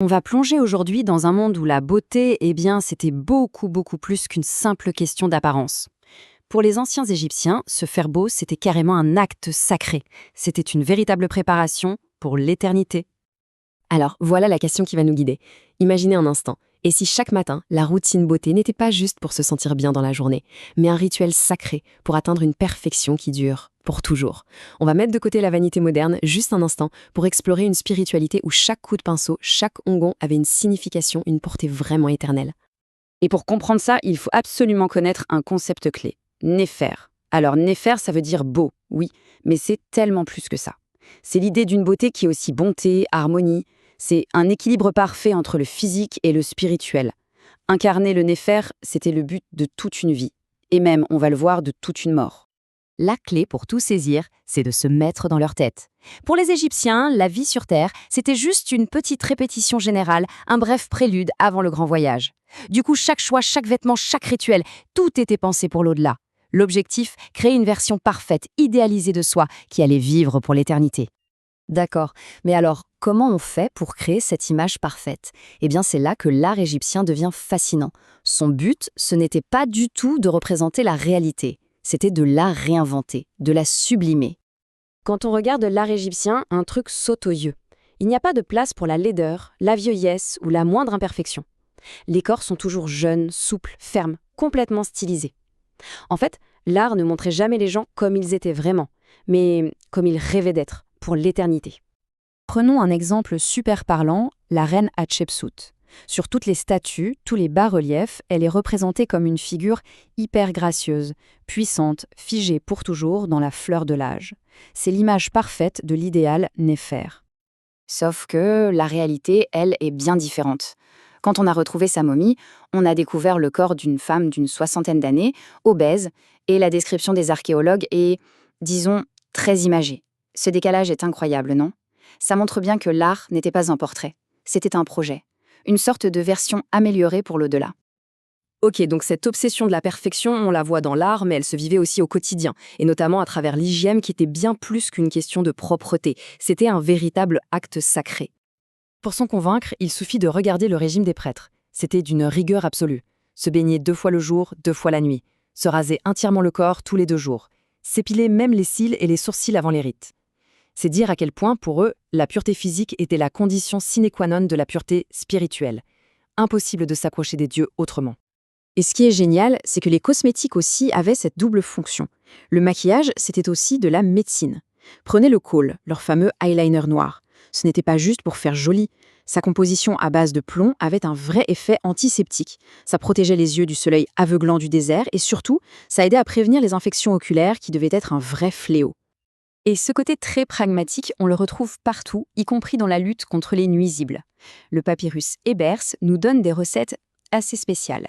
On va plonger aujourd'hui dans un monde où la beauté, c'était beaucoup plus qu'une simple question d'apparence. Pour les anciens Égyptiens, se faire beau, c'était carrément un acte sacré. C'était une véritable préparation pour l'éternité. Alors, voilà la question qui va nous guider. Imaginez un instant. Et si chaque matin, la routine beauté n'était pas juste pour se sentir bien dans la journée, mais un rituel sacré pour atteindre une perfection qui dure pour toujours. On va mettre de côté la vanité moderne juste un instant pour explorer une spiritualité où chaque coup de pinceau, chaque onguent avait une signification, une portée vraiment éternelle. Et pour comprendre ça, il faut absolument connaître un concept clé. Néfer. Alors Néfer, ça veut dire beau, oui, mais c'est tellement plus que ça. C'est l'idée d'une beauté qui est aussi bonté, harmonie. C'est un équilibre parfait entre le physique et le spirituel. Incarner le Néfer, c'était le but de toute une vie. Et même, on va le voir, de toute une mort. La clé pour tout saisir, c'est de se mettre dans leur tête. Pour les Égyptiens, la vie sur Terre, c'était juste une petite répétition générale, un bref prélude avant le grand voyage. Du coup, chaque choix, chaque vêtement, chaque rituel, tout était pensé pour l'au-delà. L'objectif, créer une version parfaite, idéalisée de soi, qui allait vivre pour l'éternité. D'accord, mais alors, comment on fait pour créer cette image parfaite? C'est là que l'art égyptien devient fascinant. Son but, ce n'était pas du tout de représenter la réalité. C'était de la réinventer, de la sublimer. Quand on regarde l'art égyptien, un truc saute aux yeux. Il n'y a pas de place pour la laideur, la vieillesse ou la moindre imperfection. Les corps sont toujours jeunes, souples, fermes, complètement stylisés. En fait, l'art ne montrait jamais les gens comme ils étaient vraiment, mais comme ils rêvaient d'être, pour l'éternité. Prenons un exemple super parlant, la reine Hatshepsut. Sur toutes les statues, tous les bas-reliefs, elle est représentée comme une figure hyper gracieuse, puissante, figée pour toujours dans la fleur de l'âge. C'est l'image parfaite de l'idéal Néfer. Sauf que la réalité, elle, est bien différente. Quand on a retrouvé sa momie, on a découvert le corps d'une femme d'une 60aine d'années, obèse, et la description des archéologues est, disons, très imagée. Ce décalage est incroyable, non? Ça montre bien que l'art n'était pas un portrait, c'était un projet. Une sorte de version améliorée pour l'au-delà. Ok, donc cette obsession de la perfection, on la voit dans l'art, mais elle se vivait aussi au quotidien, et notamment à travers l'hygiène qui était bien plus qu'une question de propreté. C'était un véritable acte sacré. Pour s'en convaincre, il suffit de regarder le régime des prêtres. C'était d'une rigueur absolue. Se baigner 2 fois le jour, 2 fois la nuit. Se raser entièrement le corps tous les 2 jours. S'épiler même les cils et les sourcils avant les rites. C'est dire à quel point, pour eux, la pureté physique était la condition sine qua non de la pureté spirituelle. Impossible de s'approcher des dieux autrement. Et ce qui est génial, c'est que les cosmétiques aussi avaient cette double fonction. Le maquillage, c'était aussi de la médecine. Prenez le kohl, leur fameux eyeliner noir. Ce n'était pas juste pour faire joli. Sa composition à base de plomb avait un vrai effet antiseptique. Ça protégeait les yeux du soleil aveuglant du désert et surtout, ça aidait à prévenir les infections oculaires qui devaient être un vrai fléau. Et ce côté très pragmatique, on le retrouve partout, y compris dans la lutte contre les nuisibles. Le papyrus Ebers nous donne des recettes assez spéciales.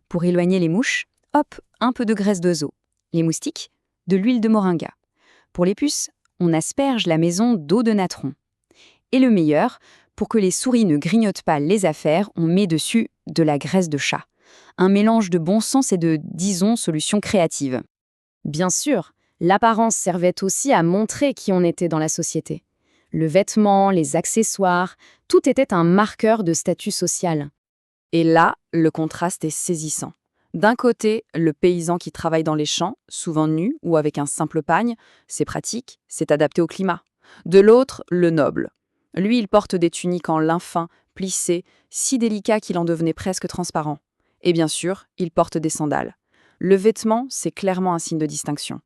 Pour éloigner les mouches, hop, un peu de graisse d'oiseau. Les moustiques, de l'huile de moringa. Pour les puces, on asperge la maison d'eau de natron. Et le meilleur, pour que les souris ne grignotent pas les affaires, on met dessus de la graisse de chat. Un mélange de bon sens et de, disons, solutions créatives. Bien sûr, l'apparence servait aussi à montrer qui on était dans la société. Le vêtement, les accessoires, tout était un marqueur de statut social. Et là, le contraste est saisissant. D'un côté, le paysan qui travaille dans les champs, souvent nu ou avec un simple pagne, c'est pratique, c'est adapté au climat. De l'autre, le noble. Lui, il porte des tuniques en lin fin, plissées, si délicats qu'il en devenait presque transparent. Et bien sûr, il porte des sandales. Le vêtement, c'est clairement un signe de distinction.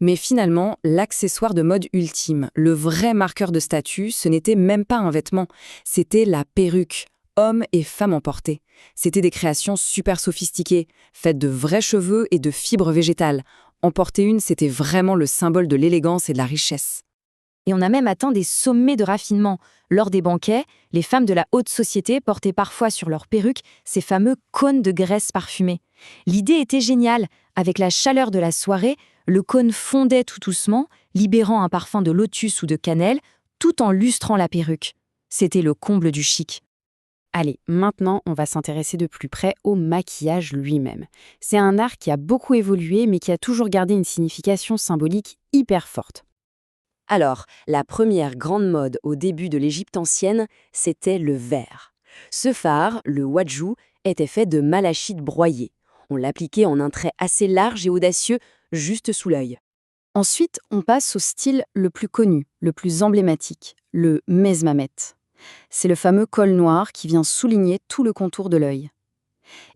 Mais finalement, l'accessoire de mode ultime, le vrai marqueur de statut, ce n'était même pas un vêtement, c'était la perruque. Hommes et femmes en portaient. C'était des créations super sophistiquées, faites de vrais cheveux et de fibres végétales. En porter une, c'était vraiment le symbole de l'élégance et de la richesse. Et on a même atteint des sommets de raffinement. Lors des banquets, les femmes de la haute société portaient parfois sur leurs perruques ces fameux cônes de graisse parfumée. L'idée était géniale. Avec la chaleur de la soirée, le cône fondait tout doucement, libérant un parfum de lotus ou de cannelle, tout en lustrant la perruque. C'était le comble du chic. Allez, maintenant, on va s'intéresser de plus près au maquillage lui-même. C'est un art qui a beaucoup évolué, mais qui a toujours gardé une signification symbolique hyper forte. Alors, la première grande mode au début de l'Égypte ancienne, c'était le vert. Ce phare, le waju, était fait de malachite broyé. On l'appliquait en un trait assez large et audacieux, juste sous l'œil. Ensuite, on passe au style le plus connu, le plus emblématique, le mezmamet. C'est le fameux col noir qui vient souligner tout le contour de l'œil.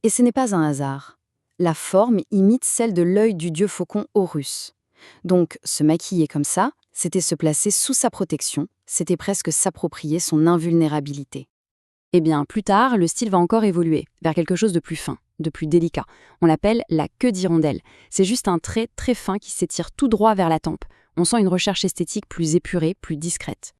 Et ce n'est pas un hasard. La forme imite celle de l'œil du dieu faucon Horus. Donc, se maquiller comme ça, c'était se placer sous sa protection, c'était presque s'approprier son invulnérabilité. Eh bien, plus tard, le style va encore évoluer vers quelque chose de plus fin, de plus délicat. On l'appelle la queue d'hirondelle. C'est juste un trait très fin qui s'étire tout droit vers la tempe. On sent une recherche esthétique plus épurée, plus discrète.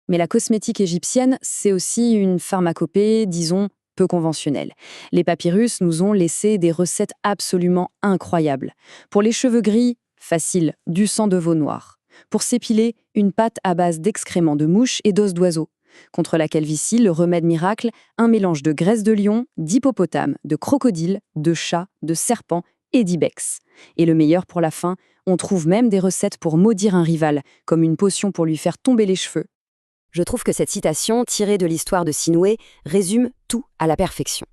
Mais la cosmétique égyptienne, c'est aussi une pharmacopée, disons, peu conventionnelle. Les papyrus nous ont laissé des recettes absolument incroyables. Pour les cheveux gris, facile, du sang de veau noir. Pour s'épiler, une pâte à base d'excréments de mouches et d'os d'oiseaux. Contre la calvitie, le remède miracle, un mélange de graisse de lion, d'hippopotame, de crocodile, de chat, de serpent et d'ibex. Et le meilleur pour la fin, on trouve même des recettes pour maudire un rival, comme une potion pour lui faire tomber les cheveux. Je trouve que cette citation, tirée de l'histoire de Sinoué, résume tout à la perfection.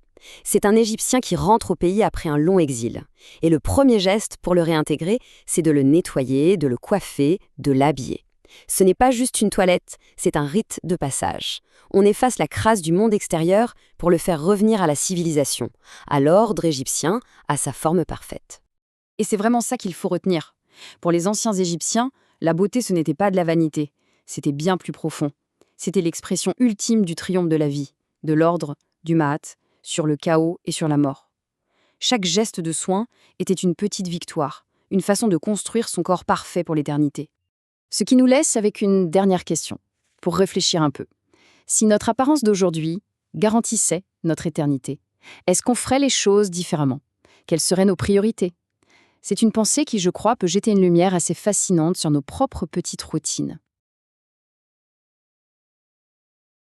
C'est un Égyptien qui rentre au pays après un long exil. Et le premier geste pour le réintégrer, c'est de le nettoyer, de le coiffer, de l'habiller. Ce n'est pas juste une toilette, c'est un rite de passage. On efface la crasse du monde extérieur pour le faire revenir à la civilisation, à l'ordre égyptien, à sa forme parfaite. Et c'est vraiment ça qu'il faut retenir. Pour les anciens Égyptiens, la beauté ce n'était pas de la vanité, c'était bien plus profond. C'était l'expression ultime du triomphe de la vie, de l'ordre, du Maat, sur le chaos et sur la mort. Chaque geste de soin était une petite victoire, une façon de construire son corps parfait pour l'éternité. Ce qui nous laisse avec une dernière question, pour réfléchir un peu. Si notre apparence d'aujourd'hui garantissait notre éternité, est-ce qu'on ferait les choses différemment? Quelles seraient nos priorités? C'est une pensée qui, je crois, peut jeter une lumière assez fascinante sur nos propres petites routines.